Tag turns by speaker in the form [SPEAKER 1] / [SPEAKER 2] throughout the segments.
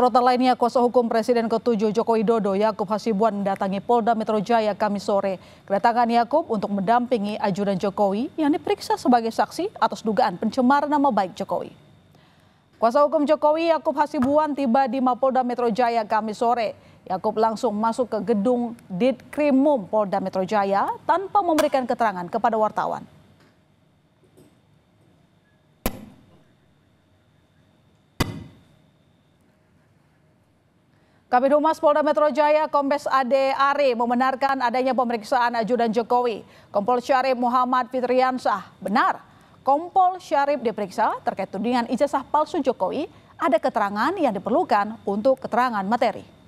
[SPEAKER 1] Sorotan lainnya, kuasa hukum Presiden ke-7 Joko Widodo, Yakub Hasibuan, mendatangi Polda Metro Jaya Kamis sore. Kedatangan Yakub untuk mendampingi ajudan Jokowi yang diperiksa sebagai saksi atas dugaan pencemaran nama baik Jokowi. Kuasa hukum Jokowi, Yakub Hasibuan, tiba di Mapolda Metro Jaya Kamis sore. Yakub langsung masuk ke gedung Ditkrimum Polda Metro Jaya tanpa memberikan keterangan kepada wartawan. Kabid Humas Polda Metro Jaya, Kombes Ade Are, membenarkan adanya pemeriksaan ajudan Jokowi. Kompol Syarif Muhammad Fitriansah, benar Kompol Syarif diperiksa terkait tudingan ijazah palsu Jokowi, ada keterangan yang diperlukan untuk keterangan materi.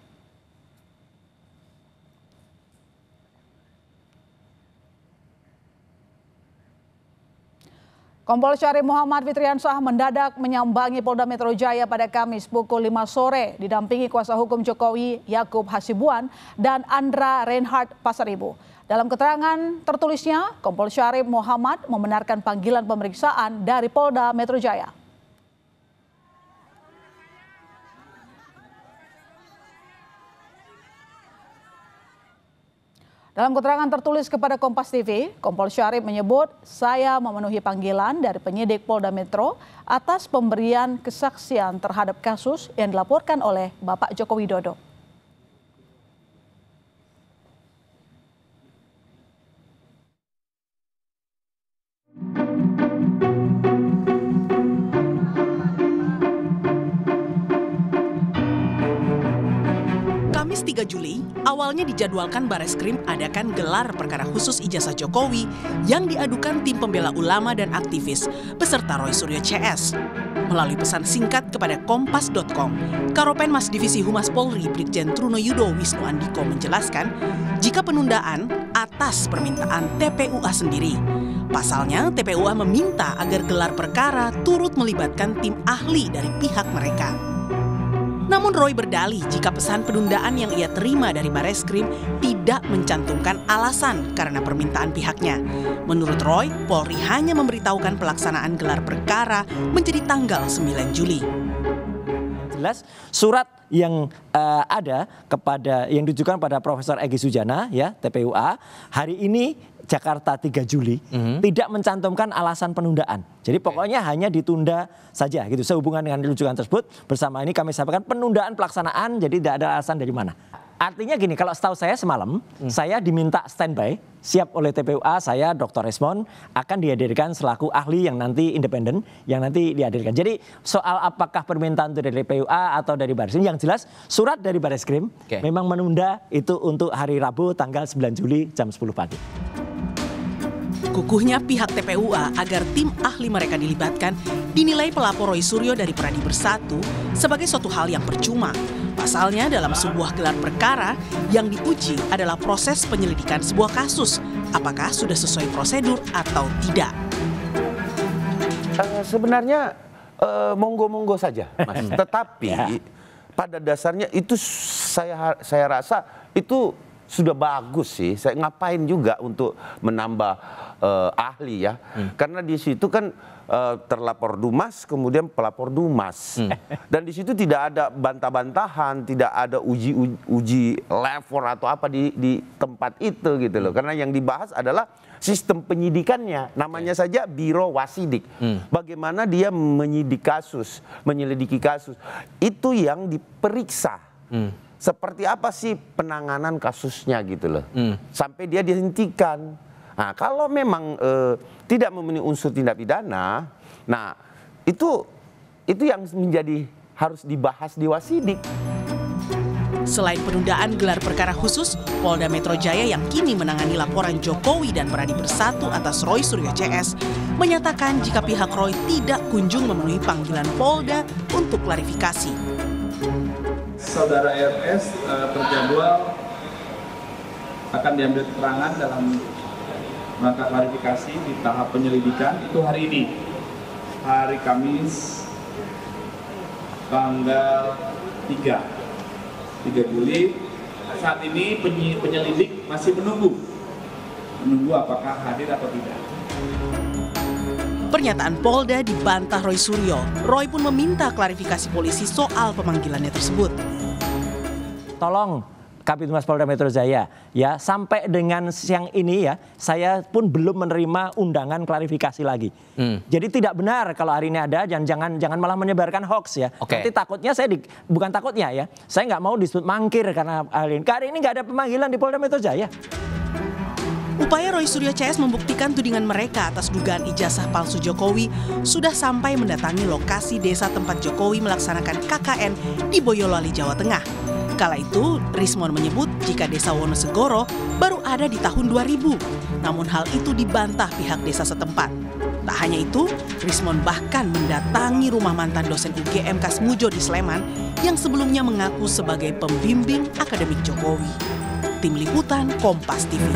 [SPEAKER 1] Kompol Syarif Muhammad Fitriansah mendadak menyambangi Polda Metro Jaya pada Kamis pukul 5 sore didampingi kuasa hukum Jokowi Yakub Hasibuan dan Andra Reinhardt Pasaribu. Dalam keterangan tertulisnya, Kompol Syarif Muhammad membenarkan panggilan pemeriksaan dari Polda Metro Jaya. Dalam keterangan tertulis kepada Kompas TV, Kompol Syarif menyebut, saya memenuhi panggilan dari penyidik Polda Metro atas pemberian kesaksian terhadap kasus yang dilaporkan oleh Bapak Joko Widodo.
[SPEAKER 2] Kamis 3 Juli, awalnya dijadwalkan Bareskrim adakan gelar perkara khusus ijazah Jokowi yang diadukan tim pembela ulama dan aktivis beserta Roy Suryo CS. Melalui pesan singkat kepada Kompas.com, Karopenmas Divisi Humas Polri Brigjen Trunoyudo Wisnu Andiko menjelaskan jika penundaan atas permintaan TPUA sendiri. Pasalnya, TPUA meminta agar gelar perkara turut melibatkan tim ahli dari pihak mereka. Namun Roy berdalih jika pesan penundaan yang ia terima dari Bareskrim tidak mencantumkan alasan karena permintaan pihaknya. Menurut Roy, Polri hanya memberitahukan pelaksanaan gelar perkara menjadi tanggal 9 Juli.
[SPEAKER 3] Jelas surat yang ada yang ditujukan pada Profesor Egy Sujana ya TPUA hari ini Jakarta 3 Juli tidak mencantumkan alasan penundaan. Jadi pokoknya hanya ditunda saja gitu. Sehubungan dengan rujukan tersebut bersama ini kami sampaikan penundaan pelaksanaan jadi tidak ada alasan dari mana. Artinya gini, kalau setahu saya semalam saya diminta standby siap oleh TPUA, saya Dr. Resmond akan dihadirkan selaku ahli yang nanti independen yang nanti dihadirkan. Jadi soal apakah permintaan itu dari TPUA atau dari Bareskrim, yang jelas surat dari Bareskrim memang menunda itu untuk hari Rabu tanggal 9 Juli jam 10 pagi.
[SPEAKER 2] Kukuhnya pihak TPUA agar tim ahli mereka dilibatkan dinilai pelapor Roy Suryo dari Pradi Bersatu sebagai suatu hal yang percuma. Pasalnya dalam sebuah gelar perkara yang diuji adalah proses penyelidikan sebuah kasus. Apakah sudah sesuai prosedur atau tidak?
[SPEAKER 4] Sebenarnya monggo-monggo saja, Mas. Tetapi pada dasarnya itu saya rasa itu sudah bagus sih. Saya ngapain juga untuk menambah ahli ya. Karena di situ kan terlapor Dumas kemudian pelapor Dumas. Dan di situ tidak ada bantah-bantahan, tidak ada uji level atau apa di tempat itu gitu loh. Karena yang dibahas adalah sistem penyidikannya. Namanya saja Biro Wasidik. Bagaimana dia menyelidiki kasus. Itu yang diperiksa. Seperti apa sih penanganan kasusnya gitu loh. Sampai dia dihentikan. Nah, kalau memang tidak memenuhi unsur tindak pidana, nah itu yang harus dibahas di Wasidik.
[SPEAKER 2] Selain penundaan gelar perkara khusus, Polda Metro Jaya yang kini menangani laporan Jokowi dan Pradi Bersatu atas Roy Suryo CS menyatakan jika pihak Roy tidak kunjung memenuhi panggilan Polda untuk klarifikasi.
[SPEAKER 5] Saudara RS terjadwal akan diambil keterangan dalam rangka klarifikasi di tahap penyelidikan itu hari ini, hari Kamis tanggal 3 Juli. Saat ini penyelidik masih menunggu apakah hadir atau tidak.
[SPEAKER 2] Pernyataan Polda dibantah Roy Suryo. Roy pun meminta klarifikasi polisi soal pemanggilannya tersebut.
[SPEAKER 3] Tolong Kabitumas Polda Metro Jaya ya, sampai dengan siang ini ya saya pun belum menerima undangan klarifikasi lagi. Jadi tidak benar kalau hari ini ada, dan jangan malah menyebarkan hoax ya. Nanti takutnya saya bukan takutnya ya, saya nggak mau disebut mangkir karena hari ini nggak ada pemanggilan di Polda Metro Jaya.
[SPEAKER 2] Upaya Roy Suryo CS membuktikan tudingan mereka atas dugaan ijazah palsu Jokowi sudah sampai mendatangi lokasi desa tempat Jokowi melaksanakan KKN di Boyolali, Jawa Tengah. Kala itu, Rismon menyebut jika desa Wonosegoro baru ada di tahun 2000. Namun hal itu dibantah pihak desa setempat. Tak hanya itu, Rismon bahkan mendatangi rumah mantan dosen UGM Kasmujo di Sleman yang sebelumnya mengaku sebagai pembimbing akademik Jokowi. Tim Liputan Kompas TV.